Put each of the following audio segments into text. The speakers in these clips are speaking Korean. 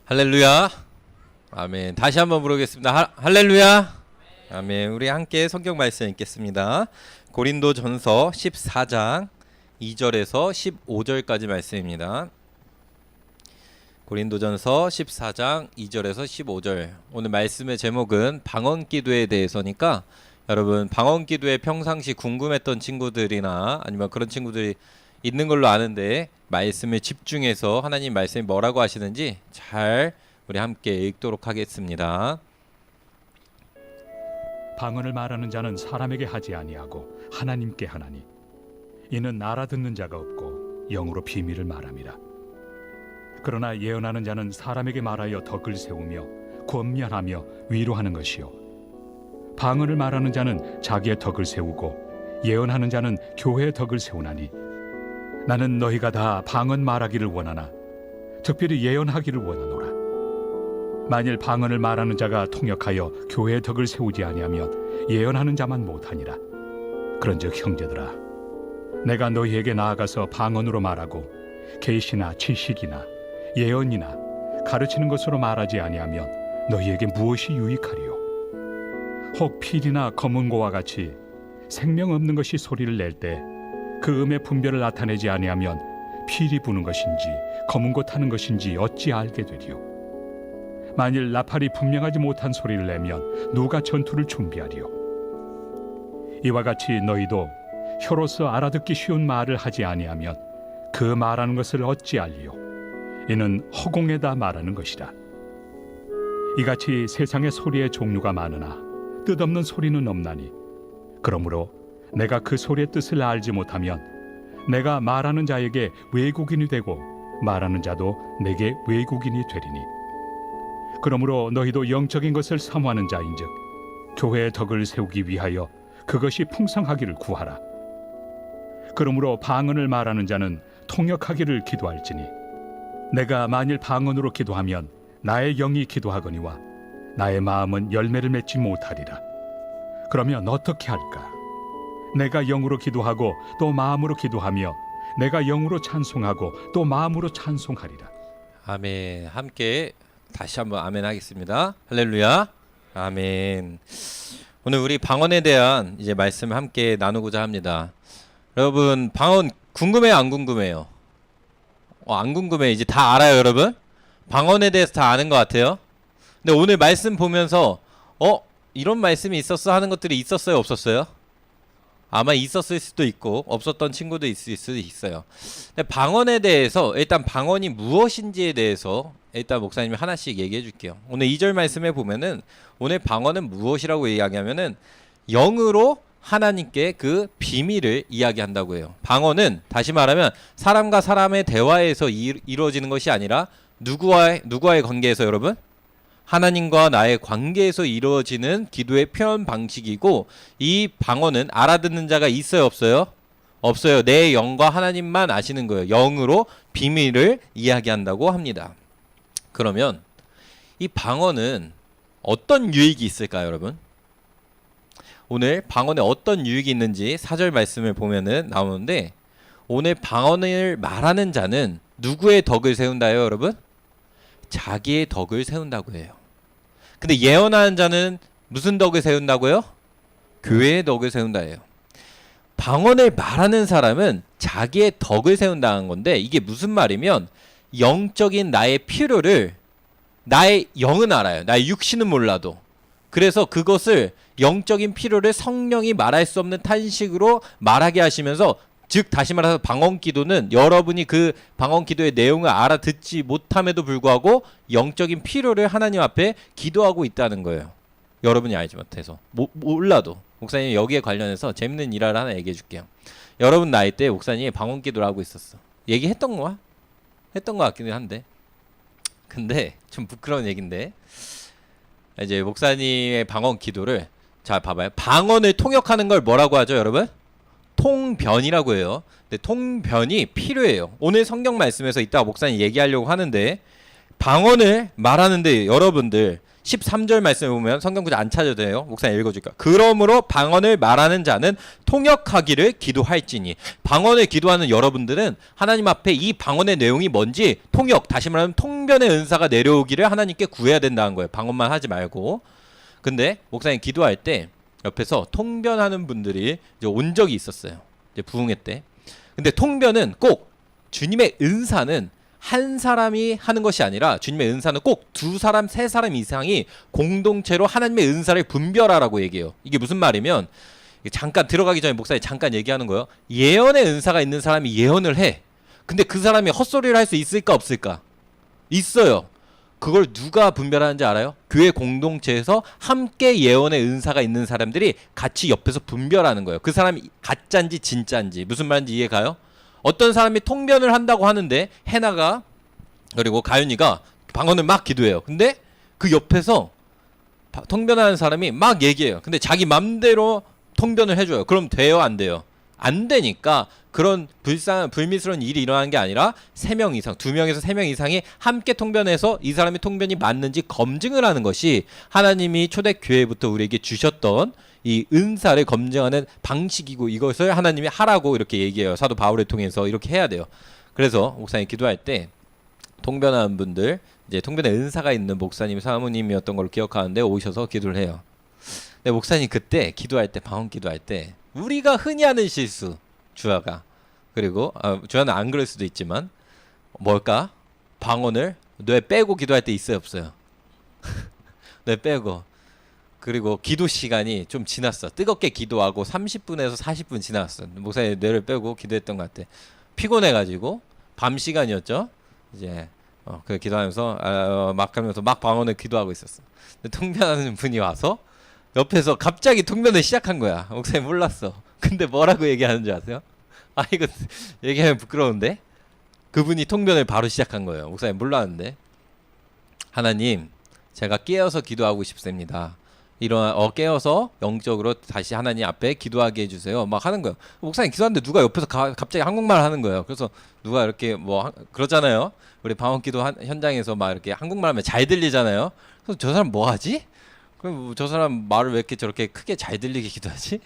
할렐루야. 아멘. 다시 한번 부르겠습니다. 할렐루야. 아멘. 우리 함께 성경 말씀 읽겠습니다. 고린도전서 14장 2절에서 15절까지 말씀입니다. 고린도전서 14장 2절에서 15절. 오늘 말씀의 제목은 방언기도에 대해서니까 여러분 방언기도에 평상시 궁금했던 친구들이나 아니면 그런 친구들이 있는 걸로 아는데 말씀에 집중해서 하나님 말씀이 뭐라고 하시는지 잘 우리 함께 읽도록 하겠습니다. 방언을 말하는 자는 사람에게 하지 아니하고 하나님께 하나니 이는 알아듣는 자가 없고 영으로 비밀을 말함이라. 그러나 예언하는 자는 사람에게 말하여 덕을 세우며 권면하며 위로하는 것이요 방언을 말하는 자는 자기의 덕을 세우고 예언하는 자는 교회의 덕을 세우나니 나는 너희가 다 방언 말하기를 원하나 특별히 예언하기를 원하노라. 만일 방언을 말하는 자가 통역하여 교회의 덕을 세우지 아니하면 예언하는 자만 못하니라. 그런즉 형제들아, 내가 너희에게 나아가서 방언으로 말하고 계시나 지식이나 예언이나 가르치는 것으로 말하지 아니하면 너희에게 무엇이 유익하리요? 혹 필이나 검은고와 같이 생명 없는 것이 소리를 낼 때 그 음의 분별을 나타내지 아니하면 필이 부는 것인지 검은고 타는 것인지 어찌 알게 되리요? 만일 나팔이 분명하지 못한 소리를 내면 누가 전투를 준비하리요? 이와 같이 너희도 혀로서 알아듣기 쉬운 말을 하지 아니하면 그 말하는 것을 어찌 알리요? 이는 허공에다 말하는 것이라. 이같이 세상의 소리의 종류가 많으나 뜻없는 소리는 없나니 그러므로 내가 그 소리의 뜻을 알지 못하면 내가 말하는 자에게 외국인이 되고 말하는 자도 내게 외국인이 되리니 그러므로 너희도 영적인 것을 사모하는 자인즉 교회의 덕을 세우기 위하여 그것이 풍성하기를 구하라. 그러므로 방언을 말하는 자는 통역하기를 기도할지니 내가 만일 방언으로 기도하면 나의 영이 기도하거니와 나의 마음은 열매를 맺지 못하리라. 그러면 어떻게 할까? 내가 영으로 기도하고 또 마음으로 기도하며 내가 영으로 찬송하고 또 마음으로 찬송하리라. 아멘. 함께 다시 한번 아멘 하겠습니다. 할렐루야. 아멘. 오늘 우리 방언에 대한 이제 말씀을 함께 나누고자 합니다. 여러분 방언 궁금해요, 안 궁금해요? 안 궁금해. 이제 다 알아요, 여러분? 방언에 대해서 다 아는 것 같아요. 근데 오늘 말씀 보면서 이런 말씀이 있었어 하는 것들이 있었어요, 없었어요? 아마 있었을 수도 있고 없었던 친구도 있을 수도 있어요. 근데 방언에 대해서 일단 방언이 무엇인지에 대해서 일단 목사님이 하나씩 얘기해 줄게요. 오늘 2절 말씀에 보면은 오늘 방언은 무엇이라고 이야기하면은 영으로 하나님께 그 비밀을 이야기한다고 해요. 방언은 다시 말하면 사람과 사람의 대화에서 이루어지는 것이 아니라 누구와의 관계에서 여러분? 하나님과 나의 관계에서 이루어지는 기도의 표현 방식이고 이 방언은 알아듣는 자가 있어요, 없어요? 없어요. 내 영과 하나님만 아시는 거예요. 영으로 비밀을 이야기한다고 합니다. 그러면 이 방언은 어떤 유익이 있을까요, 여러분? 오늘 방언에 어떤 유익이 있는지 4절 말씀을 보면은 나오는데 오늘 방언을 말하는 자는 누구의 덕을 세운다요, 여러분? 자기의 덕을 세운다고 해요. 근데 예언하는 자는 무슨 덕을 세운다고요? 교회의 덕을 세운다 해요. 방언을 말하는 사람은 자기의 덕을 세운다는 건데 이게 무슨 말이면 영적인 나의 필요를 나의 영은 알아요. 나의 육신은 몰라도. 그래서 그것을 영적인 필요를 성령이 말할 수 없는 탄식으로 말하게 하시면서 즉 다시 말해서 방언기도는 여러분이 그 방언기도의 내용을 알아듣지 못함에도 불구하고 영적인 필요를 하나님 앞에 기도하고 있다는 거예요. 여러분이 알지 못해서 몰라도 목사님이 여기에 관련해서 재밌는 일화를 하나 얘기해 줄게요. 여러분 나이 때 목사님이 방언기도를 하고 있었어. 얘기했던 거야? 했던 것 같기는 한데 근데 좀 부끄러운 얘기인데 이제 목사님의 방언기도를 자 봐봐요. 방언을 통역하는 걸 뭐라고 하죠, 여러분? 통변이라고 해요. 근데 통변이 필요해요. 오늘 성경 말씀에서 이따가 목사님 얘기하려고 하는데 방언을 말하는데 여러분들 13절 말씀에 보면 성경 구절 안 찾아도 돼요. 목사님 읽어줄게요. 그러므로 방언을 말하는 자는 통역하기를 기도할지니. 방언을 기도하는 여러분들은 하나님 앞에 이 방언의 내용이 뭔지 통역, 다시 말하면 통변의 은사가 내려오기를 하나님께 구해야 된다는 거예요. 방언만 하지 말고. 근데 목사님 기도할 때 옆에서 통변하는 분들이 이제 온 적이 있었어요. 이제 부흥회 때. 근데 통변은 꼭 주님의 은사는 한 사람이 하는 것이 아니라 주님의 은사는 꼭 두 사람, 세 사람 이상이 공동체로 하나님의 은사를 분별하라고 얘기해요. 이게 무슨 말이면 잠깐 들어가기 전에 목사님 잠깐 얘기하는 거예요. 예언의 은사가 있는 사람이 예언을 해. 근데 그 사람이 헛소리를 할 수 있을까 없을까? 있어요. 그걸 누가 분별하는지 알아요? 교회 공동체에서 함께 예언의 은사가 있는 사람들이 같이 옆에서 분별하는 거예요. 그 사람이 가짜인지 진짜인지. 무슨 말인지 이해가요? 어떤 사람이 통변을 한다고 하는데 해나가 그리고 가윤이가 방언을 막 기도해요. 근데 그 옆에서 통변하는 사람이 막 얘기해요. 근데 자기 맘대로 통변을 해줘요. 그럼 돼요? 안 돼요? 안 되니까 그런 불미스러운 일이 일어나는 게 아니라 3명 이상, 2명에서 3명 이상이 함께 통변해서 이 사람의 통변이 맞는지 검증을 하는 것이 하나님이 초대교회부터 우리에게 주셨던 이 은사를 검증하는 방식이고 이것을 하나님이 하라고 이렇게 얘기해요. 사도 바울을 통해서 이렇게 해야 돼요. 그래서 목사님 기도할 때 통변하는 분들, 이제 통변의 은사가 있는 목사님, 사모님이었던 걸 기억하는데 오셔서 기도를 해요. 근데 목사님 그때 기도할 때, 방언 기도할 때 우리가 흔히 하는 실수, 주아가 그리고 주아는 안 그럴 수도 있지만 뭘까? 방언을 뇌 빼고 기도할 때 있어요, 없어요? 뇌 빼고. 그리고 기도 시간이 좀 지났어. 뜨겁게 기도하고 30분에서 40분 지났어. 목사님 뇌를 빼고 기도했던 것 같아. 피곤해가지고 밤 시간이었죠. 이제 그 기도하면서 막 하면서 막 방언을 기도하고 있었어. 근데 통변하는 분이 와서 옆에서 갑자기 통변을 시작한 거야. 목사님 몰랐어. 근데 뭐라고 얘기하는 줄 아세요? 아 이거 얘기하면 부끄러운데. 그분이 통변을 바로 시작한 거예요. 목사님 몰랐는데. 하나님, 제가 깨어서 기도하고 싶습니다. 깨어서 영적으로 다시 하나님 앞에 기도하게 해주세요. 막 하는 거예요. 목사님 기도하는데 누가 옆에서 갑자기 한국말 하는 거예요. 그래서 누가 이렇게 그러잖아요. 우리 방언기도 현장에서 막 이렇게 한국말 하면 잘 들리잖아요. 그래서 저 사람 뭐 하지? 그럼 저 사람 말을 왜 이렇게 저렇게 크게 잘 들리게 기도하지?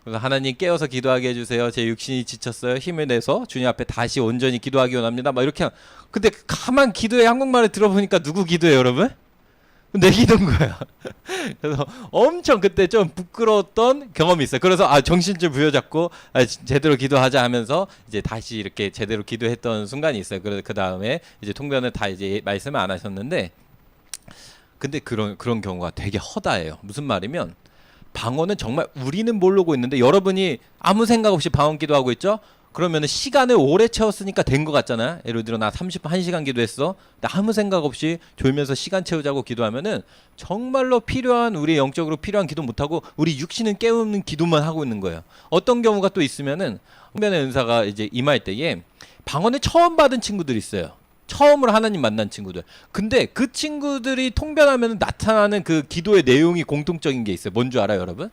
그래서 하나님 깨어서 기도하게 해주세요. 제 육신이 지쳤어요. 힘을 내서 주님 앞에 다시 온전히 기도하기 원합니다. 막 이렇게. 근데 가만 기도의 한국말을 들어보니까 누구 기도예요, 여러분? 내 기도인 거야. 그래서 엄청 그때 좀 부끄러웠던 경험이 있어요. 그래서 정신 좀 부여잡고 제대로 기도하자 하면서 이제 다시 이렇게 제대로 기도했던 순간이 있어요. 그래서 그 다음에 이제 통변을 다 이제 말씀을 안 하셨는데, 근데 그런 경우가 되게 허다해요. 무슨 말이면 방언은 정말 우리는 모르고 있는데 여러분이 아무 생각 없이 방언 기도하고 있죠? 그러면은 시간을 오래 채웠으니까 된 것 같잖아요. 예를 들어 나 30분 1시간 기도했어. 나 아무 생각 없이 졸면서 시간 채우자고 기도하면은 정말로 필요한, 우리 영적으로 필요한 기도 못하고 우리 육신은 깨우는 기도만 하고 있는 거예요. 어떤 경우가 또 있으면은 통변의 은사가 이제 임할 때에 방언을 처음 받은 친구들이 있어요. 처음으로 하나님 만난 친구들. 근데 그 친구들이 통변하면 나타나는 그 기도의 내용이 공통적인 게 있어요. 뭔 줄 알아요, 여러분?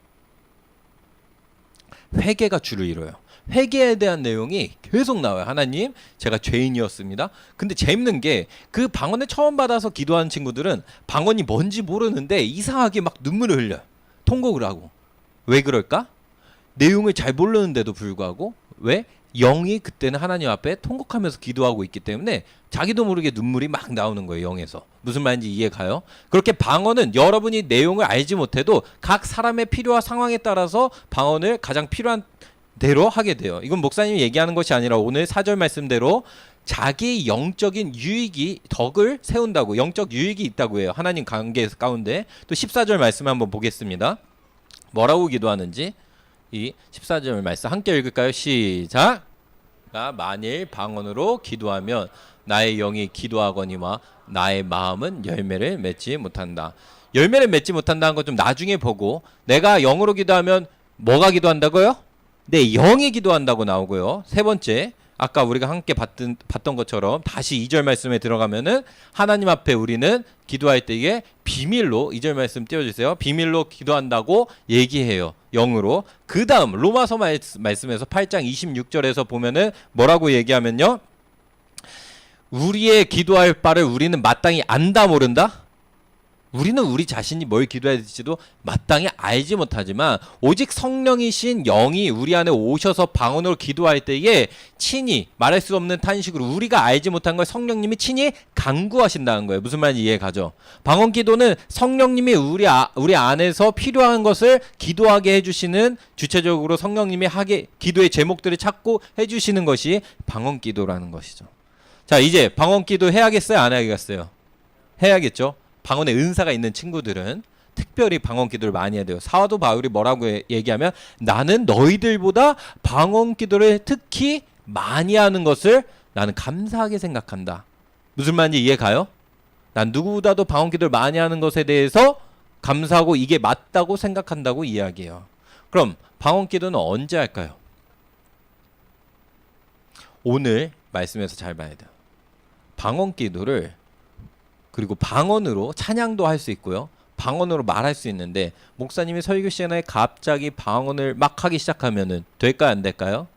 회개가 주를 이뤄요. 회개에 대한 내용이 계속 나와요. 하나님, 제가 죄인이었습니다. 근데 재밌는 게 그 방언을 처음 받아서 기도하는 친구들은 방언이 뭔지 모르는데 이상하게 막 눈물을 흘려요. 통곡을 하고. 왜 그럴까? 내용을 잘 모르는데도 불구하고. 왜? 영이 그때는 하나님 앞에 통곡하면서 기도하고 있기 때문에 자기도 모르게 눈물이 막 나오는 거예요. 영에서. 무슨 말인지 이해가요? 그렇게 방언은 여러분이 내용을 알지 못해도 각 사람의 필요와 상황에 따라서 방언을 가장 필요한 대로 하게 돼요. 이건 목사님이 얘기하는 것이 아니라 오늘 4절 말씀대로 자기 영적인 유익이, 덕을 세운다고, 영적 유익이 있다고 해요. 하나님 관계 가운데. 또 14절 말씀 한번 보겠습니다. 뭐라고 기도하는지 이 14절 말씀 함께 읽을까요? 시작. 만일 방언으로 기도하면 나의 영이 기도하거니와 나의 마음은 열매를 맺지 못한다. 열매를 맺지 못한다는 건 좀 나중에 보고, 내가 영으로 기도하면 뭐가 기도한다고요? 내 영이 기도한다고 나오고요. 세 번째, 아까 우리가 함께 봤던 것처럼 다시 2절 말씀에 들어가면은 하나님 앞에 우리는 기도할 때에 비밀로, 2절 말씀 띄워주세요. 비밀로 기도한다고 얘기해요. 영으로. 그 다음 로마서 말씀에서 8장 26절에서 보면은 뭐라고 얘기하면요, 우리의 기도할 바를 우리는 마땅히 안다 모른다? 우리는 우리 자신이 뭘 기도해야 될지도 마땅히 알지 못하지만 오직 성령이신 영이 우리 안에 오셔서 방언으로 기도할 때에 친히 말할 수 없는 탄식으로 우리가 알지 못한 걸 성령님이 친히 간구하신다는 거예요. 무슨 말인지 이해 가죠? 방언 기도는 성령님이 우리 안에서 필요한 것을 기도하게 해주시는, 주체적으로 성령님이 하게 기도의 제목들을 찾고 해주시는 것이 방언 기도라는 것이죠. 자, 이제 방언 기도 해야겠어요? 안 해야겠어요? 해야겠죠. 방언의 은사가 있는 친구들은 특별히 방언 기도를 많이 해야 돼요. 사도 바울이 뭐라고 얘기하면 나는 너희들보다 방언 기도를 특히 많이 하는 것을 나는 감사하게 생각한다. 무슨 말인지 이해 가요? 난 누구보다도 방언 기도를 많이 하는 것에 대해서 감사하고 이게 맞다고 생각한다고 이야기해요. 그럼 방언 기도는 언제 할까요? 오늘 말씀에서 잘 봐야 돼요. 방언 기도를 그리고 방언으로 찬양도 할 수 있고요. 방언으로 말할 수 있는데 목사님이 설교 시간에 갑자기 방언을 막 하기 시작하면은 될까요? 안 될까요?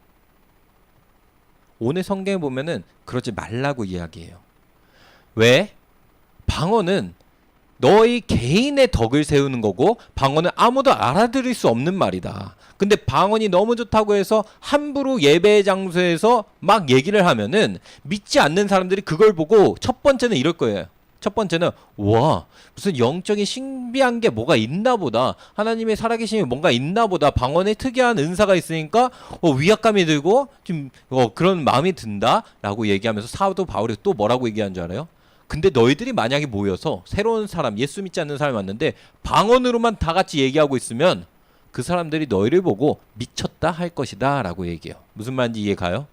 오늘 성경에 보면은 그러지 말라고 이야기해요. 왜? 방언은 너희 개인의 덕을 세우는 거고 방언은 아무도 알아들을 수 없는 말이다. 근데 방언이 너무 좋다고 해서 함부로 예배 장소에서 막 얘기를 하면은 믿지 않는 사람들이 그걸 보고 첫 번째는 이럴 거예요. 첫 번째는 와, 무슨 영적인 신비한 게 뭐가 있나 보다, 하나님의 살아계심이 뭔가 있나 보다, 방언에 특이한 은사가 있으니까 위압감이 들고 좀 그런 마음이 든다 라고 얘기하면서 사도 바울이 또 뭐라고 얘기한 줄 알아요? 근데 너희들이 만약에 모여서 새로운 사람, 예수 믿지 않는 사람이 왔는데 방언으로만 다 같이 얘기하고 있으면 그 사람들이 너희를 보고 미쳤다 할 것이다 라고 얘기해요. 무슨 말인지 이해 가요?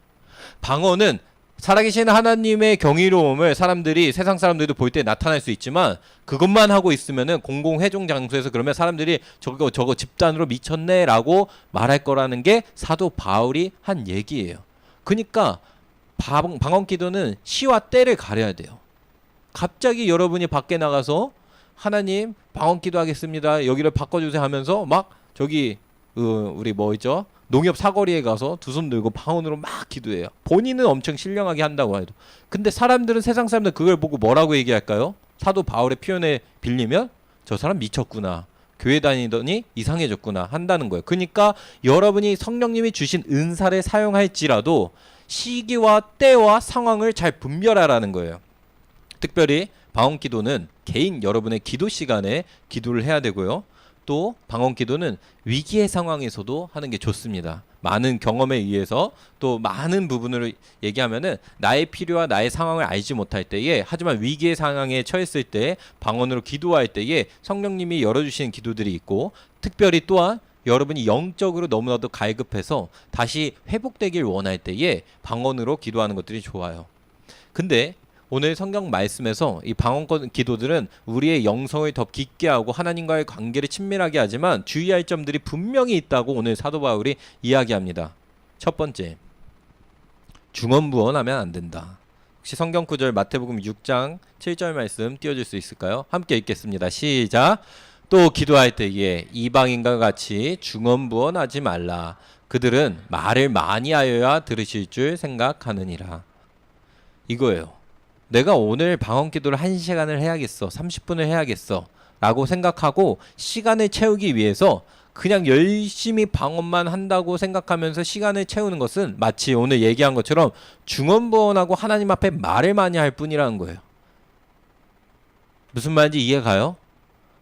방언은 살아계신 하나님의 경이로움을 사람들이, 세상 사람들도 볼 때 나타날 수 있지만 그것만 하고 있으면은 공공회종 장소에서 그러면 사람들이 저거 집단으로 미쳤네 라고 말할 거라는 게 사도 바울이 한 얘기예요. 그러니까 방언 기도는 시와 때를 가려야 돼요. 갑자기 여러분이 밖에 나가서 하나님 방언 기도하겠습니다, 여기를 바꿔주세요 하면서 막 저기 우리 뭐 있죠? 농협 사거리에 가서 두 손 들고 방언으로 막 기도해요. 본인은 엄청 신령하게 한다고 해도. 근데 사람들은, 세상 사람들 그걸 보고 뭐라고 얘기할까요? 사도 바울의 표현에 빌리면 저 사람 미쳤구나, 교회 다니더니 이상해졌구나 한다는 거예요. 그러니까 여러분이 성령님이 주신 은사를 사용할지라도 시기와 때와 상황을 잘 분별하라는 거예요. 특별히 방언 기도는 개인 여러분의 기도 시간에 기도를 해야 되고요. 또 방언 기도는 위기의 상황에서도 하는 게 좋습니다. 많은 경험에 의해서 또 많은 부분을 얘기하면은 나의 필요와 나의 상황을 알지 못할 때에, 하지만 위기의 상황에 처했을 때 방언으로 기도할 때에 성령님이 열어주시는 기도들이 있고, 특별히 또한 여러분이 영적으로 너무나도 갈급해서 다시 회복되길 원할 때에 방언으로 기도하는 것들이 좋아요. 근데 오늘 성경 말씀에서 이 방언 기도들은 우리의 영성을 더 깊게 하고 하나님과의 관계를 친밀하게 하지만 주의할 점들이 분명히 있다고 오늘 사도 바울이 이야기합니다. 첫 번째, 중언부언하면 안 된다. 혹시 성경 구절 마태복음 6장 7절 말씀 띄워줄 수 있을까요? 함께 읽겠습니다. 시작. 또 기도할 때에 이방인과 같이 중언부언하지 말라. 그들은 말을 많이 하여야 들으실 줄 생각하느니라. 이거예요. 내가 오늘 방언 기도를 1시간을 해야겠어, 30분을 해야겠어 라고 생각하고 시간을 채우기 위해서 그냥 열심히 방언만 한다고 생각하면서 시간을 채우는 것은 마치 오늘 얘기한 것처럼 중언부언하고 하나님 앞에 말을 많이 할 뿐이라는 거예요. 무슨 말인지 이해 가요?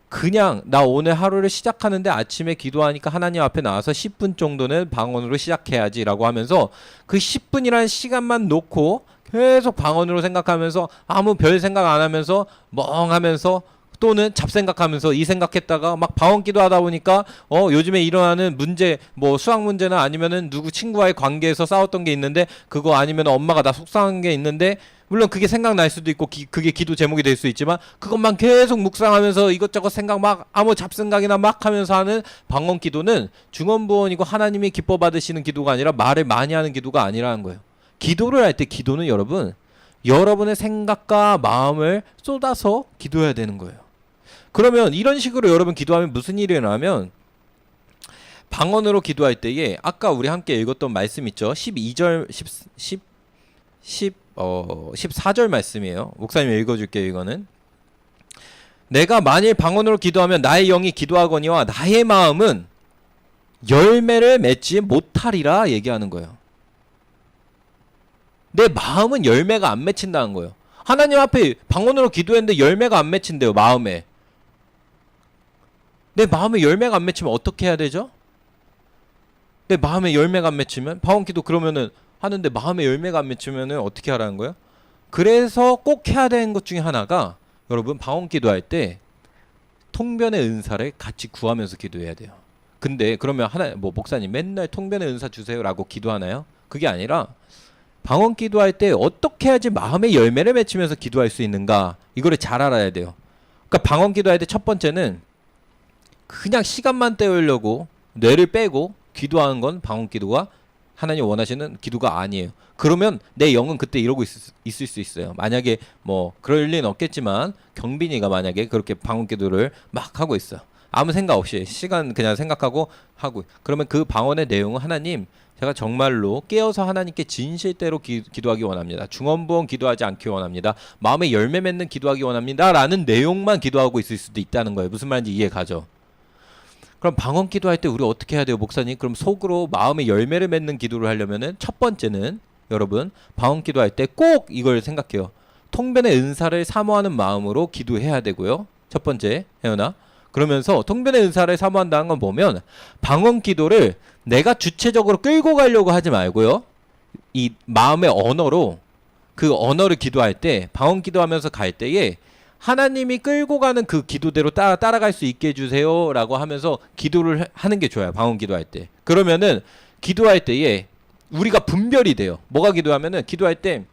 그냥 나 오늘 하루를 시작하는데 아침에 기도하니까 하나님 앞에 나와서 10분 정도는 방언으로 시작해야지 라고 하면서 그 10분이라는 시간만 놓고 계속 방언으로 생각하면서 아무 별 생각 안 하면서 멍하면서 또는 잡생각하면서 이 생각했다가 막 방언 기도하다 보니까 요즘에 일어나는 문제, 뭐 수학 문제나 아니면은 누구 친구와의 관계에서 싸웠던 게 있는데 그거 아니면 엄마가 나 속상한 게 있는데, 물론 그게 생각날 수도 있고 그게 기도 제목이 될 수 있지만 그것만 계속 묵상하면서 이것저것 생각 막 아무 잡생각이나 막 하면서 하는 방언 기도는 중언부언이고 하나님이 기뻐 받으시는 기도가 아니라 말을 많이 하는 기도가 아니라는 거예요. 기도를 할 때 기도는 여러분의 생각과 마음을 쏟아서 기도해야 되는 거예요. 그러면 이런 식으로 여러분 기도하면 무슨 일이 일어나면, 방언으로 기도할 때에 아까 우리 함께 읽었던 말씀 있죠. 14절 말씀이에요. 목사님 읽어줄게요. 이거는 내가 만일 방언으로 기도하면 나의 영이 기도하거니와 나의 마음은 열매를 맺지 못하리라 얘기하는 거예요. 내 마음은 열매가 안 맺힌다는 거예요. 하나님 앞에 방언으로 기도했는데 열매가 안 맺힌대요. 마음에. 내 마음에 열매가 안 맺히면 어떻게 해야 되죠? 내 마음에 열매가 안 맺히면 방언 기도 그러면은 하는데 마음에 열매가 안 맺히면은 어떻게 하라는 거예요? 그래서 꼭 해야 되는 것 중에 하나가 여러분 방언 기도할 때 통변의 은사를 같이 구하면서 기도해야 돼요. 근데 그러면 뭐 목사님 맨날 통변의 은사 주세요라고 기도하나요? 그게 아니라 방언 기도할 때 어떻게 해야지 마음의 열매를 맺히면서 기도할 수 있는가 이거를 잘 알아야 돼요. 그러니까 방언 기도할 때 첫 번째는 그냥 시간만 때우려고 뇌를 빼고 기도하는 건 방언 기도가 하나님 원하시는 기도가 아니에요. 그러면 내 영은 그때 이러고 있을 수 있어요. 만약에 뭐 그럴 리는 없겠지만 경빈이가 만약에 그렇게 방언 기도를 막 하고 있어. 아무 생각 없이 시간 그냥 생각하고 하고 그러면 그 방언의 내용은 하나님 제가 정말로 깨어서 하나님께 진실대로 기도하기 원합니다. 중언부언 기도하지 않기 원합니다. 마음에 열매 맺는 기도하기 원합니다. 라는 내용만 기도하고 있을 수도 있다는 거예요. 무슨 말인지 이해 가죠? 그럼 방언 기도할 때 우리 어떻게 해야 돼요, 목사님? 그럼 속으로 마음의 열매를 맺는 기도를 하려면은 첫 번째는 여러분 방언 기도할 때 꼭 이걸 생각해요. 통변의 은사를 사모하는 마음으로 기도해야 되고요. 첫 번째, 혜연아. 그러면서 통변의 은사를 사모한다는 건 보면 방언 기도를 내가 주체적으로 끌고 가려고 하지 말고요. 이 마음의 언어로 그 언어를 기도할 때 방언 기도하면서 갈 때에 하나님이 끌고 가는 그 기도대로 따라갈 수 있게 해주세요 라고 하면서 기도를 하는 게 좋아요. 방언 기도할 때. 그러면은 기도할 때에 우리가 분별이 돼요. 뭐가 기도하면은 기도할 때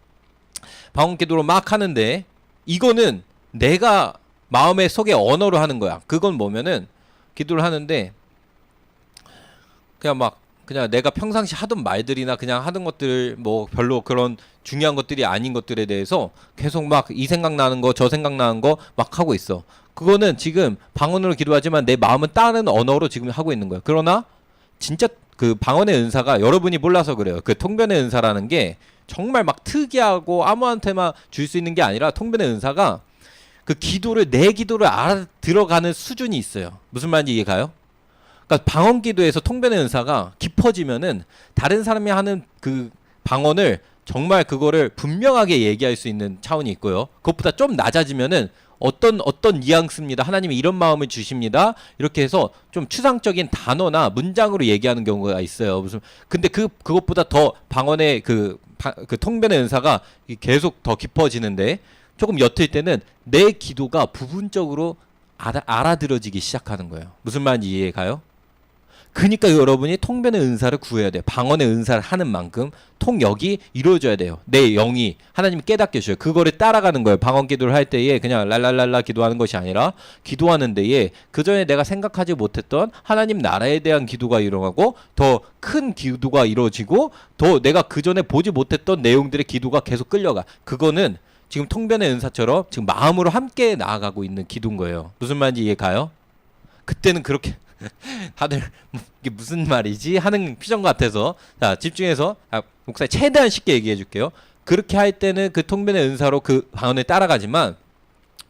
방언 기도로 막 하는데 이거는 내가 마음의 속의 언어로 하는 거야. 그건 뭐면은 기도를 하는데 그냥 내가 평상시 하던 말들이나 그냥 하던 것들 뭐 별로 그런 중요한 것들이 아닌 것들에 대해서 계속 막 이 생각 나는 거 저 생각 나는 거 막 하고 있어. 그거는 지금 방언으로 기도하지만 내 마음은 다른 언어로 지금 하고 있는 거야. 그러나 진짜 그 방언의 은사가 여러분이 몰라서 그래요. 그 통변의 은사라는 게 정말 막 특이하고 아무한테나 줄 수 있는 게 아니라 통변의 은사가 그 기도를 내 기도를 알아들어가는 수준이 있어요. 무슨 말인지 이해 가요? 그러니까 방언 기도에서 통변의 은사가 깊어지면은 다른 사람이 하는 그 방언을 정말 그거를 분명하게 얘기할 수 있는 차원이 있고요. 그것보다 좀 낮아지면은 어떤 뉘앙스입니다. 하나님이 이런 마음을 주십니다. 이렇게 해서 좀 추상적인 단어나 문장으로 얘기하는 경우가 있어요. 근데 그것보다 더 방언의 그 통변의 은사가 계속 더 깊어지는데 조금 옅을 때는 내 기도가 부분적으로 알아들어지기 시작하는 거예요. 무슨 말인지 이해 가요? 그러니까 여러분이 통변의 은사를 구해야 돼요. 방언의 은사를 하는 만큼 통역이 이루어져야 돼요. 내 영이 하나님이 깨닫게 해줘요. 그거를 따라가는 거예요. 방언 기도를 할 때에 그냥 랄랄랄라 기도하는 것이 아니라 기도하는 데에 그전에 내가 생각하지 못했던 하나님 나라에 대한 기도가 일어나고 더 큰 기도가 이루어지고 더 내가 그전에 보지 못했던 내용들의 기도가 계속 끌려가. 그거는 지금 통변의 은사처럼 지금 마음으로 함께 나아가고 있는 기도인 거예요. 무슨 말인지 이해 가요? 그때는 그렇게 다들 이게 무슨 말이지 하는 표정 같아서 자 집중해서 목사님 최대한 쉽게 얘기해 줄게요. 그렇게 할 때는 그 통변의 은사로 그 방언을 따라가지만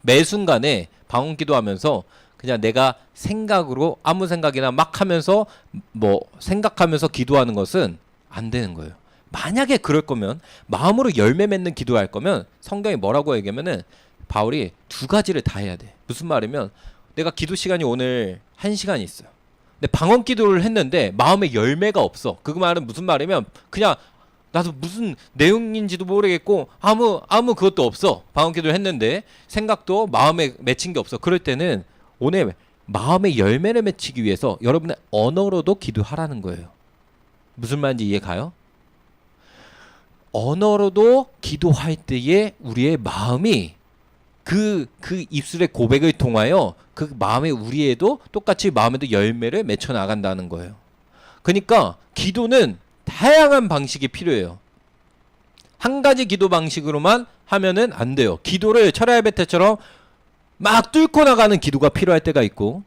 매 순간에 방언 기도하면서 그냥 내가 생각으로 아무 생각이나 막 하면서 뭐 생각하면서 기도하는 것은 안 되는 거예요. 만약에 그럴 거면 마음으로 열매 맺는 기도할 거면 성경이 뭐라고 얘기하면은 바울이 두 가지를 다 해야 돼. 무슨 말이면 내가 기도 시간이 오늘 1시간 있어요. 근데 방언 기도를 했는데 마음에 열매가 없어. 그 말은 무슨 말이면 그냥 나도 무슨 내용인지도 모르겠고 아무 그것도 없어. 방언 기도를 했는데 생각도 마음에 맺힌 게 없어. 그럴 때는 오늘 마음의 열매를 맺히기 위해서 여러분의 언어로도 기도하라는 거예요. 무슨 말인지 이해 가요? 언어로도 기도할 때에 우리의 마음이 그 입술의 고백을 통하여 그 마음의 우리에도 똑같이 마음에도 열매를 맺혀 나간다는 거예요. 그러니까 기도는 다양한 방식이 필요해요. 한 가지 기도 방식으로만 하면은 안 돼요. 기도를 철야의 배태처럼 막 뚫고 나가는 기도가 필요할 때가 있고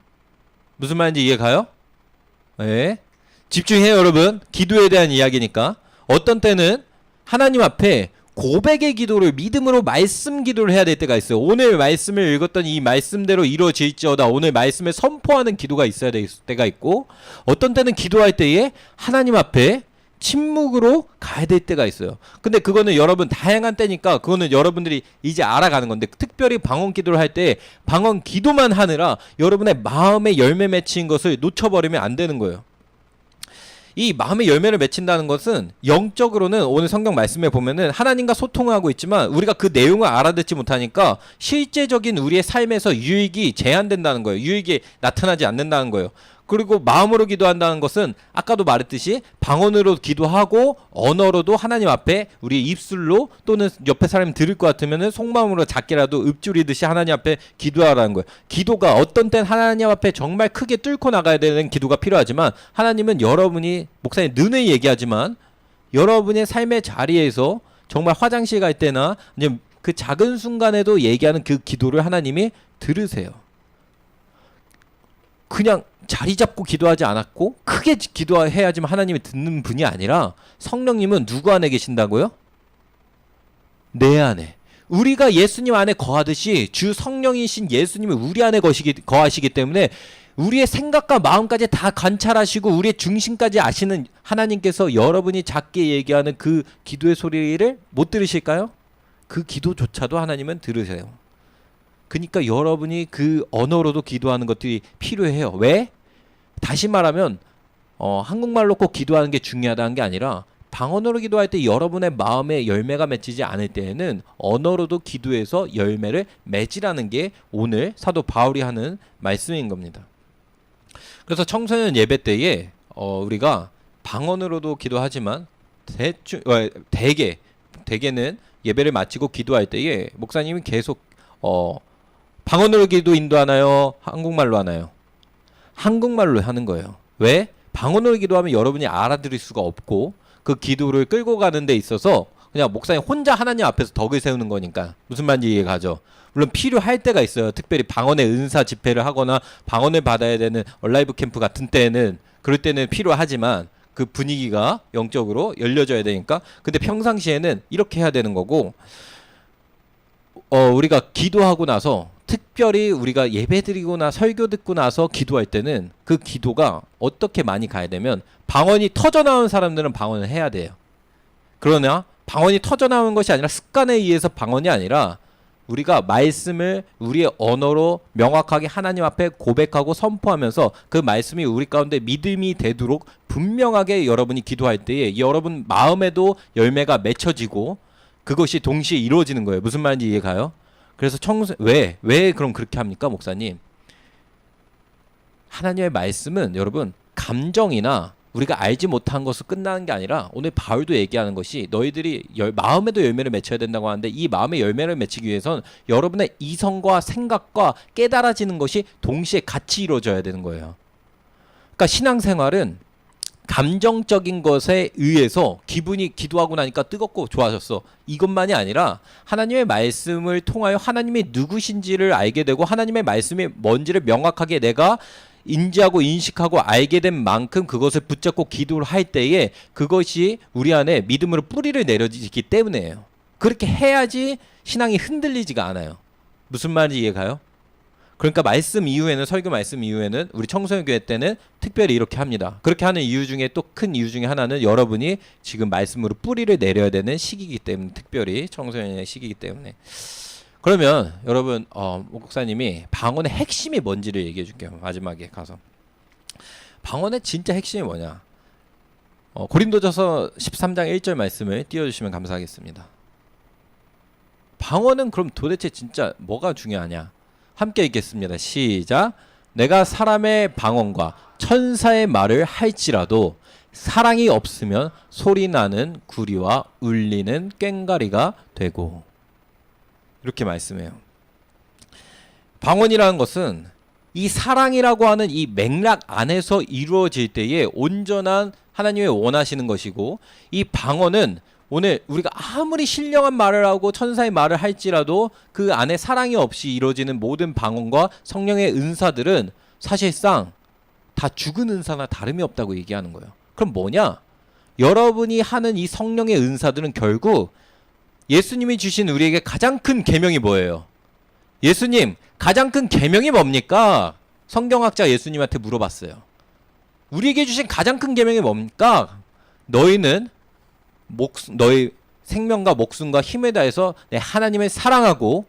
무슨 말인지 이해 가요? 네. 집중해요 여러분. 기도에 대한 이야기니까 어떤 때는 하나님 앞에 고백의 기도를 믿음으로 말씀 기도를 해야 될 때가 있어요. 오늘 말씀을 읽었던 이 말씀대로 이루어질지어다. 오늘 말씀을 선포하는 기도가 있어야 될 때가 있고, 어떤 때는 기도할 때에 하나님 앞에 침묵으로 가야 될 때가 있어요. 근데 그거는 여러분 다양한 때니까 그거는 여러분들이 이제 알아가는 건데, 특별히 방언 기도를 할 때 방언 기도만 하느라 여러분의 마음의 열매 맺힌 것을 놓쳐버리면 안 되는 거예요. 이 마음의 열매를 맺힌다는 것은 영적으로는 오늘 성경 말씀에 보면은 하나님과 소통하고 있지만 우리가 그 내용을 알아듣지 못하니까 실제적인 우리의 삶에서 유익이 제한된다는 거예요. 유익이 나타나지 않는다는 거예요. 그리고 마음으로 기도한다는 것은 아까도 말했듯이 방언으로 기도하고 언어로도 하나님 앞에 우리 입술로 또는 옆에 사람이 들을 것 같으면 속마음으로 작게라도 읊조리듯이 하나님 앞에 기도하라는 거예요. 기도가 어떤 땐 하나님 앞에 정말 크게 뚫고 나가야 되는 기도가 필요하지만, 하나님은 여러분이 목사님 능히 얘기하지만 여러분의 삶의 자리에서 정말 화장실 갈 때나 이제 그 작은 순간에도 얘기하는 그 기도를 하나님이 들으세요. 그냥 자리 잡고 기도하지 않았고 크게 기도해야지만 하나님이 듣는 분이 아니라, 성령님은 누구 안에 계신다고요? 내 안에. 우리가 예수님 안에 거하듯이 주 성령이신 예수님이 우리 안에 거하시기 때문에 우리의 생각과 마음까지 다 관찰하시고 우리의 중심까지 아시는 하나님께서 여러분이 작게 얘기하는 그 기도의 소리를 못 들으실까요? 그 기도조차도 하나님은 들으세요. 그러니까 여러분이 그 언어로도 기도하는 것들이 필요해요. 왜? 다시 말하면 한국말로 꼭 기도하는 게 중요하다는 게 아니라, 방언으로 기도할 때 여러분의 마음에 열매가 맺히지 않을 때에는 언어로도 기도해서 열매를 맺으라는 게 오늘 사도 바울이 하는 말씀인 겁니다. 그래서 청소년 예배 때에 우리가 방언으로도 기도하지만 대개는 예배를 마치고 기도할 때에 목사님이 계속 방언으로 기도 인도하나요? 한국말로 하나요? 한국말로 하는 거예요. 왜? 방언으로 기도하면 여러분이 알아들을 수가 없고 그 기도를 끌고 가는 데 있어서 그냥 목사님 혼자 하나님 앞에서 덕을 세우는 거니까. 무슨 말인지 이해 가죠? 물론 필요할 때가 있어요. 특별히 방언의 은사 집회를 하거나 방언을 받아야 되는 얼라이브 캠프 같은 때는, 그럴 때는 필요하지만 그 분위기가 영적으로 열려져야 되니까. 근데 평상시에는 이렇게 해야 되는 거고, 우리가 기도하고 나서, 특별히 우리가 예배드리거나 설교 듣고 나서 기도할 때는 그 기도가 어떻게 많이 가야 되면, 방언이 터져나오는 사람들은 방언을 해야 돼요. 그러나 방언이 터져나오는 것이 아니라 습관에 의해서 방언이 아니라 우리가 말씀을 우리의 언어로 명확하게 하나님 앞에 고백하고 선포하면서 그 말씀이 우리 가운데 믿음이 되도록 분명하게 여러분이 기도할 때에 여러분 마음에도 열매가 맺혀지고 그것이 동시에 이루어지는 거예요. 무슨 말인지 이해가요? 그래서 왜 그럼 그렇게 합니까, 목사님? 하나님의 말씀은 여러분 감정이나 우리가 알지 못한 것으로 끝나는 게 아니라, 오늘 바울도 얘기하는 것이 너희들이 마음에도 열매를 맺혀야 된다고 하는데, 이 마음의 열매를 맺히기 위해서는 여러분의 이성과 생각과 깨달아지는 것이 동시에 같이 이루어져야 되는 거예요. 그러니까 신앙생활은 감정적인 것에 의해서 기분이 기도하고 나니까 뜨겁고 좋아졌어, 이것만이 아니라 하나님의 말씀을 통하여 하나님이 누구신지를 알게 되고 하나님의 말씀이 뭔지를 명확하게 내가 인지하고 인식하고 알게 된 만큼 그것을 붙잡고 기도를 할 때에 그것이 우리 안에 믿음으로 뿌리를 내려지기 때문에요. 그렇게 해야지 신앙이 흔들리지가 않아요. 무슨 말인지 이해가요? 그러니까 말씀 이후에는, 설교 말씀 이후에는 우리 청소년 교회 때는 특별히 이렇게 합니다. 그렇게 하는 이유 중에 또 큰 이유 중에 하나는 여러분이 지금 말씀으로 뿌리를 내려야 되는 시기이기 때문에, 특별히 청소년의 시기이기 때문에. 그러면 여러분 목사님이 방언의 핵심이 뭔지를 얘기해 줄게요. 마지막에 가서. 방언의 진짜 핵심이 뭐냐? 고린도전서 13장 1절 말씀을 띄워주시면 감사하겠습니다. 방언은 그럼 도대체 진짜 뭐가 중요하냐? 함께 읽겠습니다. 시작. 내가 사람의 방언과 천사의 말을 할지라도 사랑이 없으면 소리나는 구리와 울리는 꽹과리가 되고. 이렇게 말씀해요. 방언이라는 것은 이 사랑이라고 하는 이 맥락 안에서 이루어질 때에 온전한 하나님의 원하시는 것이고, 이 방언은 오늘 우리가 아무리 신령한 말을 하고 천사의 말을 할지라도 그 안에 사랑이 없이 이루어지는 모든 방언과 성령의 은사들은 사실상 다 죽은 은사나 다름이 없다고 얘기하는 거예요. 그럼 뭐냐? 여러분이 하는 이 성령의 은사들은 결국 예수님이 주신 우리에게 가장 큰 계명이 뭐예요? 예수님, 가장 큰 계명이 뭡니까? 성경학자 예수님한테 물어봤어요. 우리에게 주신 가장 큰 계명이 뭡니까? 너희는 너희 생명과 목숨과 힘에 다해서 내 하나님을 사랑하고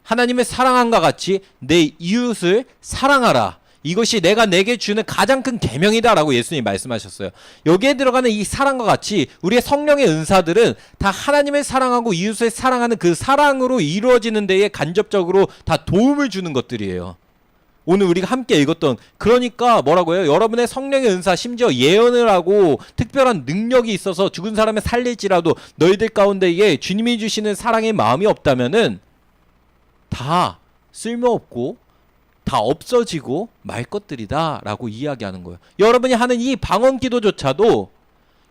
하나님을 사랑함과 같이 내 이웃을 사랑하라. 이것이 내가 내게 주는 가장 큰 계명이다라고 예수님이 말씀하셨어요. 여기에 들어가는 이 사랑과 같이 우리의 성령의 은사들은 다 하나님을 사랑하고 이웃을 사랑하는 그 사랑으로 이루어지는 데에 간접적으로 다 도움을 주는 것들이에요. 오늘 우리가 함께 읽었던, 그러니까 뭐라고요? 여러분의 성령의 은사, 심지어 예언을 하고 특별한 능력이 있어서 죽은 사람을 살릴지라도 너희들 가운데에 주님이 주시는 사랑의 마음이 없다면은 다 쓸모없고 다 없어지고 말 것들이다 라고 이야기하는 거예요. 여러분이 하는 이 방언 기도조차도,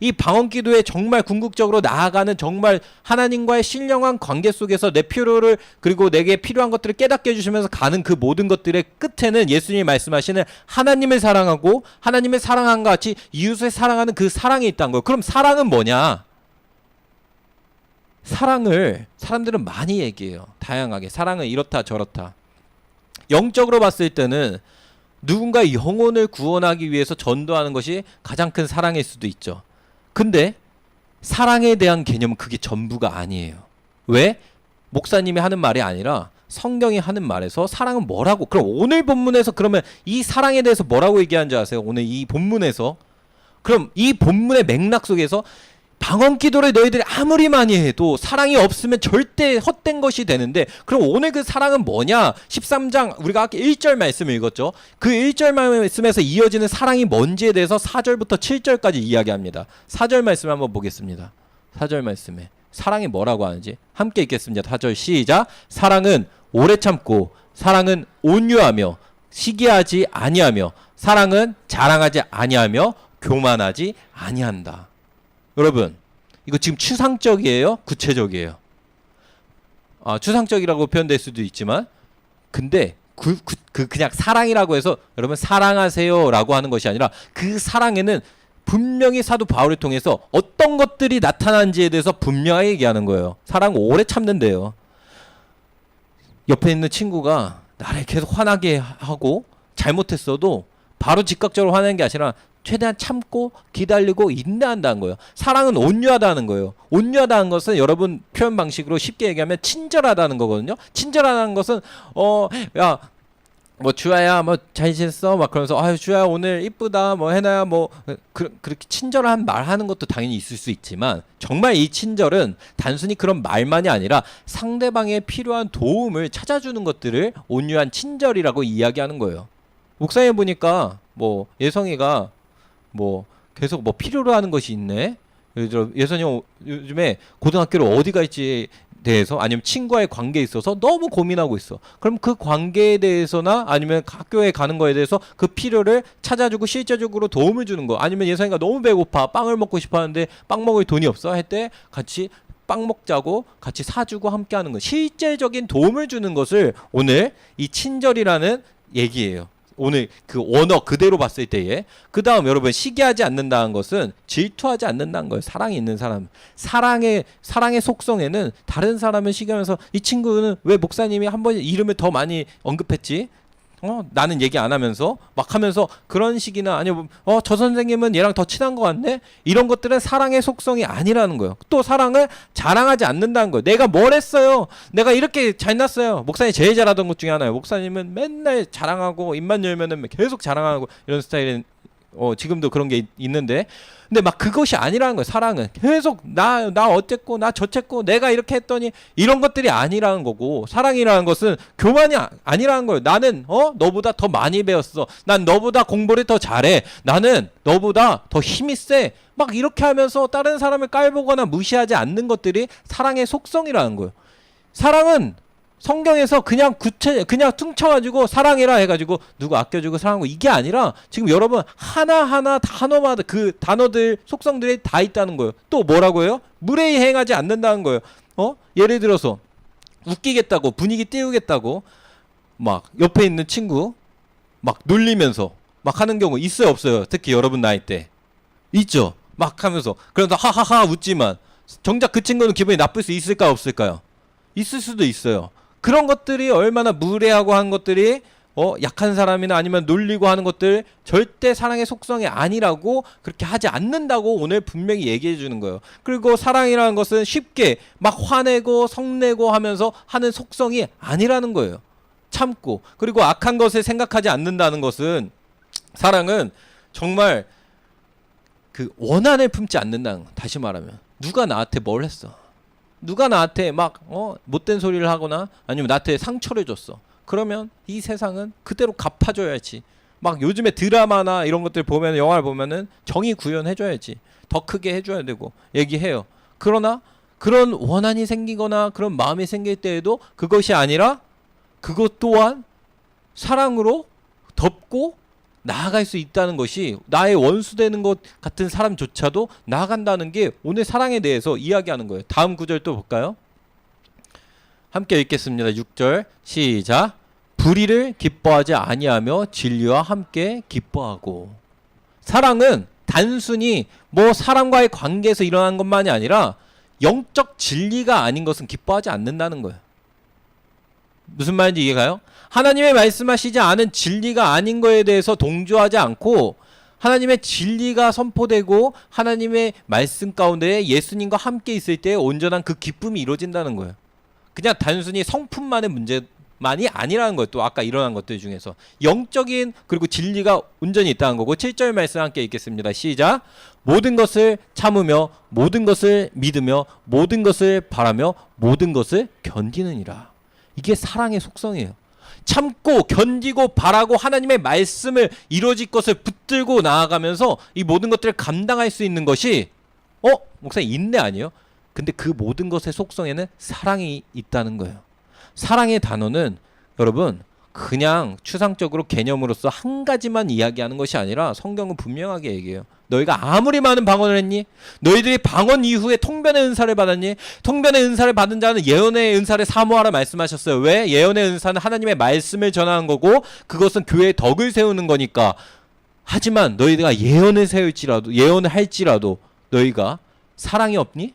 이 방언 기도에 정말 궁극적으로 나아가는 정말 하나님과의 신령한 관계 속에서 내 필요를, 그리고 내게 필요한 것들을 깨닫게 해주시면서 가는 그 모든 것들의 끝에는 예수님이 말씀하시는 하나님을 사랑하고 하나님을 사랑함과 같이 이웃을 사랑하는 그 사랑이 있다는 거예요. 그럼 사랑은 뭐냐? 사랑을 사람들은 많이 얘기해요. 다양하게. 사랑은 이렇다 저렇다. 영적으로 봤을 때는 누군가의 영혼을 구원하기 위해서 전도하는 것이 가장 큰 사랑일 수도 있죠. 근데 사랑에 대한 개념은 그게 전부가 아니에요. 왜? 목사님이 하는 말이 아니라 성경이 하는 말에서 사랑은 뭐라고, 그럼 오늘 본문에서 그러면 이 사랑에 대해서 뭐라고 얘기하는지 아세요? 오늘 이 본문에서. 그럼 이 본문의 맥락 속에서 방언 기도를 너희들이 아무리 많이 해도 사랑이 없으면 절대 헛된 것이 되는데, 그럼 오늘 그 사랑은 뭐냐? 13장 우리가 아까 1절 말씀을 읽었죠. 그 1절 말씀에서 이어지는 사랑이 뭔지에 대해서 4절부터 7절까지 이야기합니다. 4절 말씀 한번 보겠습니다. 4절 말씀에 사랑이 뭐라고 하는지 함께 읽겠습니다. 4절 시작. 사랑은 오래 참고 사랑은 온유하며 시기하지 아니하며 사랑은 자랑하지 아니하며 교만하지 아니한다. 여러분, 이거 지금 추상적이에요? 구체적이에요? 추상적이라고 표현될 수도 있지만, 근데 그냥 사랑이라고 해서 여러분 사랑하세요 라고 하는 것이 아니라 그 사랑에는 분명히 사도 바울을 통해서 어떤 것들이 나타난지에 대해서 분명하게 얘기하는 거예요. 사랑 오래 참는데요. 옆에 있는 친구가 나를 계속 화나게 하고 잘못했어도 바로 즉각적으로 화내는 게 아니라 최대한 참고 기다리고 인내한다는 거예요. 사랑은 온유하다는 거예요. 온유하다는 것은 여러분 표현 방식으로 쉽게 얘기하면 친절하다는 거거든요. 친절하다는 것은 야 뭐 주아야 뭐 잘 지냈어 막 그러면서 아유 주아야 오늘 이쁘다 뭐 해나야 뭐 그렇게 친절한 말하는 것도 당연히 있을 수 있지만, 정말 이 친절은 단순히 그런 말만이 아니라 상대방의 필요한 도움을 찾아주는 것들을 온유한 친절이라고 이야기하는 거예요. 목사님 보니까 뭐 예성이가 뭐 계속 뭐 필요로 하는 것이 있네. 예선이 형 요즘에 고등학교를 어디 갈지에 대해서 아니면 친구와의 관계에 있어서 너무 고민하고 있어. 그럼 그 관계에 대해서나 아니면 학교에 가는 거에 대해서 그 필요를 찾아주고 실제적으로 도움을 주는 거. 아니면 예선이가 너무 배고파 빵을 먹고 싶어 하는데 빵 먹을 돈이 없어 할 때 같이 빵 먹자고 같이 사주고 함께 하는 거. 실제적인 도움을 주는 것을 오늘 이 친절이라는 얘기예요. 오늘 그 원어 그대로 봤을 때에. 그 다음 여러분, 시기하지 않는다는 것은 질투하지 않는다는 거예요. 사랑이 있는 사람. 사랑의 속성에는 다른 사람을 시기하면서 이 친구는 왜 목사님이 한 번 이름을 더 많이 언급했지? 나는 얘기 안 하면서 막 하면서 그런 식이나, 아니면 저 선생님은 얘랑 더 친한 것 같네? 이런 것들은 사랑의 속성이 아니라는 거예요. 또 사랑을 자랑하지 않는다는 거예요. 내가 뭘 했어요? 내가 이렇게 잘났어요. 목사님이 제일 잘하던 것 중에 하나예요. 목사님은 맨날 자랑하고 입만 열면은 계속 자랑하고 이런 스타일은 지금도 그런 게 있는데, 근데 막 그것이 아니라는 거예요. 사랑은 계속 나 어쨌고 나 저쨌고 내가 이렇게 했더니 이런 것들이 아니라는 거고, 사랑이라는 것은 교만이 아니라는 거예요. 나는 너보다 더 많이 배웠어. 난 너보다 공부를 더 잘해. 나는 너보다 더 힘이 세. 막 이렇게 하면서 다른 사람을 깔보거나 무시하지 않는 것들이 사랑의 속성이라는 거예요. 사랑은 성경에서 그냥 퉁쳐가지고 사랑해라 해가지고 누구 아껴주고 사랑하고 이게 아니라, 지금 여러분 하나하나 단어마다 그 단어들 속성들이 다 있다는 거예요. 또 뭐라고요? 무례히 행하지 않는다는 거예요. 예를 들어서 웃기겠다고 분위기 띄우겠다고 막 옆에 있는 친구 막 놀리면서 막 하는 경우 있어요 없어요? 특히 여러분 나이 때 있죠. 막 하면서 그러다 하하하 웃지만 정작 그 친구는 기분이 나쁠 수 있을까 없을까요? 있을 수도 있어요. 그런 것들이 얼마나 무례하고 한 것들이 약한 사람이나 아니면 놀리고 하는 것들 절대 사랑의 속성이 아니라고 그렇게 하지 않는다고 오늘 분명히 얘기해 주는 거예요. 그리고 사랑이라는 것은 쉽게 막 화내고 성내고 하면서 하는 속성이 아니라는 거예요. 참고 그리고 악한 것을 생각하지 않는다는 것은 사랑은 정말 그 원한을 품지 않는다는 거. 다시 말하면 누가 나한테 뭘 했어? 누가 나한테 막 못된 소리를 하거나 아니면 나한테 상처를 줬어. 그러면 이 세상은 그대로 갚아줘야지. 막 요즘에 드라마나 이런 것들 보면 영화를 보면은 정의 구현해줘야지. 더 크게 해줘야 되고 얘기해요. 그러나 그런 원한이 생기거나 그런 마음이 생길 때에도 그것이 아니라 그것 또한 사랑으로 덮고 나아갈 수 있다는 것이 나의 원수 되는 것 같은 사람조차도 나아간다는 게 오늘 사랑에 대해서 이야기하는 거예요. 다음 구절 또 볼까요? 함께 읽겠습니다. 6절 시작. 불의를 기뻐하지 아니하며 진리와 함께 기뻐하고. 사랑은 단순히 뭐 사람과의 관계에서 일어나는 것만이 아니라 영적 진리가 아닌 것은 기뻐하지 않는다는 거예요. 무슨 말인지 이해가요? 하나님의 말씀하시지 않은 진리가 아닌 거에 대해서 동조하지 않고 하나님의 진리가 선포되고 하나님의 말씀 가운데 예수님과 함께 있을 때 온전한 그 기쁨이 이루어진다는 거예요. 그냥 단순히 성품만의 문제만이 아니라는 거예요. 또 아까 일어난 것들 중에서 영적인 그리고 진리가 온전히 있다는 거고. 7절 말씀 함께 읽겠습니다. 시작. 모든 것을 참으며 모든 것을 믿으며 모든 것을 바라며 모든 것을 견디느니라. 이게 사랑의 속성이에요. 참고 견디고 바라고 하나님의 말씀을 이루어질 것을 붙들고 나아가면서 이 모든 것들을 감당할 수 있는 것이 목사님 인내 아니에요? 근데 그 모든 것의 속성에는 사랑이 있다는 거예요. 사랑의 단어는 여러분 그냥 추상적으로 개념으로서 한 가지만 이야기하는 것이 아니라 성경은 분명하게 얘기해요. 너희가 아무리 많은 방언을 했니? 너희들이 방언 이후에 통변의 은사를 받았니? 통변의 은사를 받은 자는 예언의 은사를 사모하라 말씀하셨어요. 왜? 예언의 은사는 하나님의 말씀을 전하는 거고 그것은 교회의 덕을 세우는 거니까. 하지만 너희가 예언을 할지라도 너희가 사랑이 없니?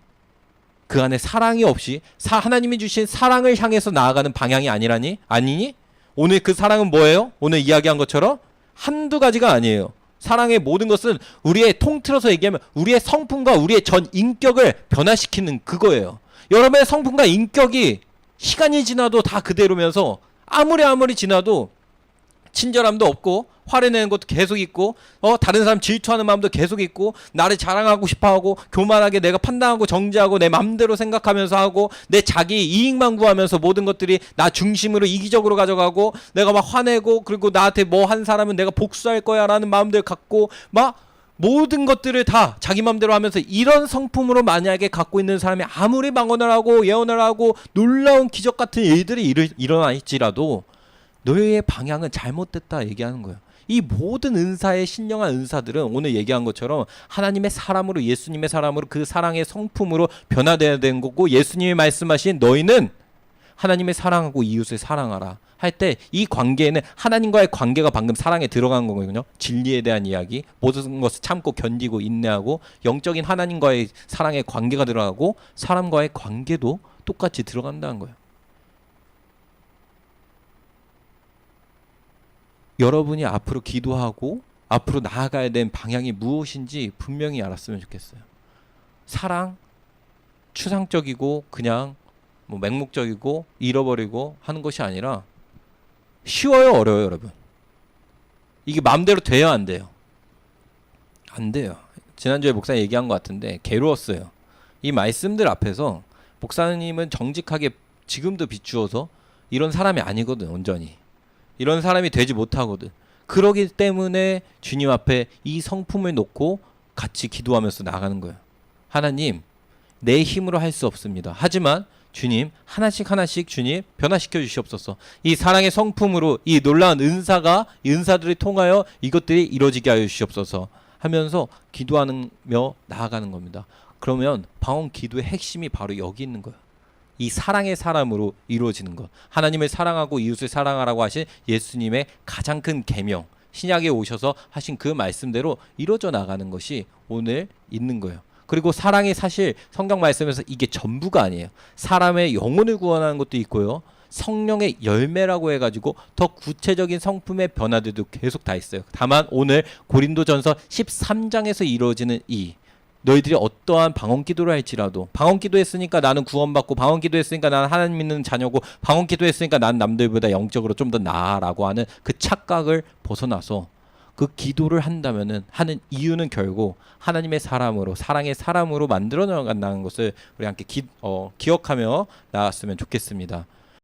그 안에 사랑이 없이 하나님이 주신 사랑을 향해서 나아가는 방향이 아니라니? 아니니? 오늘 그 사랑은 뭐예요? 오늘 이야기한 것처럼 한두 가지가 아니에요. 사랑의 모든 것은 우리의 통틀어서 얘기하면 우리의 성품과 우리의 전 인격을 변화시키는 그거예요. 여러분의 성품과 인격이 시간이 지나도 다 그대로면서 아무리 지나도 친절함도 없고 화를 내는 것도 계속 있고 다른 사람 질투하는 마음도 계속 있고 나를 자랑하고 싶어하고 교만하게 내가 판단하고 정죄하고 내 맘대로 생각하면서 하고 내 자기 이익만 구하면서 모든 것들이 나 중심으로 이기적으로 가져가고 내가 막 화내고 그리고 나한테 뭐 한 사람은 내가 복수할 거야 라는 마음들 갖고 막 모든 것들을 다 자기 맘대로 하면서 이런 성품으로 만약에 갖고 있는 사람이 아무리 방언을 하고 예언을 하고 놀라운 기적 같은 일들이 일어날지라도 너의 방향은 잘못됐다 얘기하는 거예요. 이 모든 은사의 신령한 은사들은 오늘 얘기한 것처럼 하나님의 사람으로 예수님의 사람으로 그 사랑의 성품으로 변화되어야 되는 거고 예수님이 말씀하신 너희는 하나님의 사랑하고 이웃을 사랑하라 할 때 이 관계에는 하나님과의 관계가 방금 사랑에 들어간 거거든요. 진리에 대한 이야기 모든 것을 참고 견디고 인내하고 영적인 하나님과의 사랑의 관계가 들어가고 사람과의 관계도 똑같이 들어간다는 거예요. 여러분이 앞으로 기도하고 앞으로 나아가야 되는 방향이 무엇인지 분명히 알았으면 좋겠어요. 사랑, 추상적이고 그냥 뭐 맹목적이고 잃어버리고 하는 것이 아니라 쉬워요, 어려워요, 여러분? 이게 마음대로 돼요, 안 돼요? 안 돼요. 지난주에 목사님 얘기한 것 같은데 괴로웠어요. 이 말씀들 앞에서 목사님은 정직하게 지금도 비추어서 이런 사람이 아니거든, 온전히. 이런 사람이 되지 못하거든. 그러기 때문에 주님 앞에 이 성품을 놓고 같이 기도하면서 나가는 거예요. 하나님, 내 힘으로 할 수 없습니다. 하지만 주님 하나씩 주님 변화시켜 주시옵소서. 이 사랑의 성품으로 이 놀라운 은사들을 통하여 이것들이 이루어지게 하여 주시옵소서 하면서 기도하며 나아가는 겁니다. 그러면 방언 기도의 핵심이 바로 여기 있는 거예요. 이 사랑의 사람으로 이루어지는 것. 하나님을 사랑하고 이웃을 사랑하라고 하신 예수님의 가장 큰 계명, 신약에 오셔서 하신 그 말씀대로 이루어져 나가는 것이 오늘 있는 거예요. 그리고 사랑이 사실 성경 말씀에서 이게 전부가 아니에요. 사람의 영혼을 구원하는 것도 있고요. 성령의 열매라고 해가지고 더 구체적인 성품의 변화들도 계속 다 있어요. 다만 오늘 고린도전서 13장에서 이루어지는 이 너희들이 어떠한 방언기도를 할지라도 방언기도 했으니까 나는 구원받고 방언기도 했으니까 나는 하나님 믿는 자녀고 방언기도 했으니까 나는 남들보다 영적으로 좀 더 나아라고 하는 그 착각을 벗어나서 그 기도를 한다면은 하는 이유는 결국 하나님의 사람으로 사랑의 사람으로 만들어 나간다는 것을 우리 함께 기억하며 나갔으면 좋겠습니다.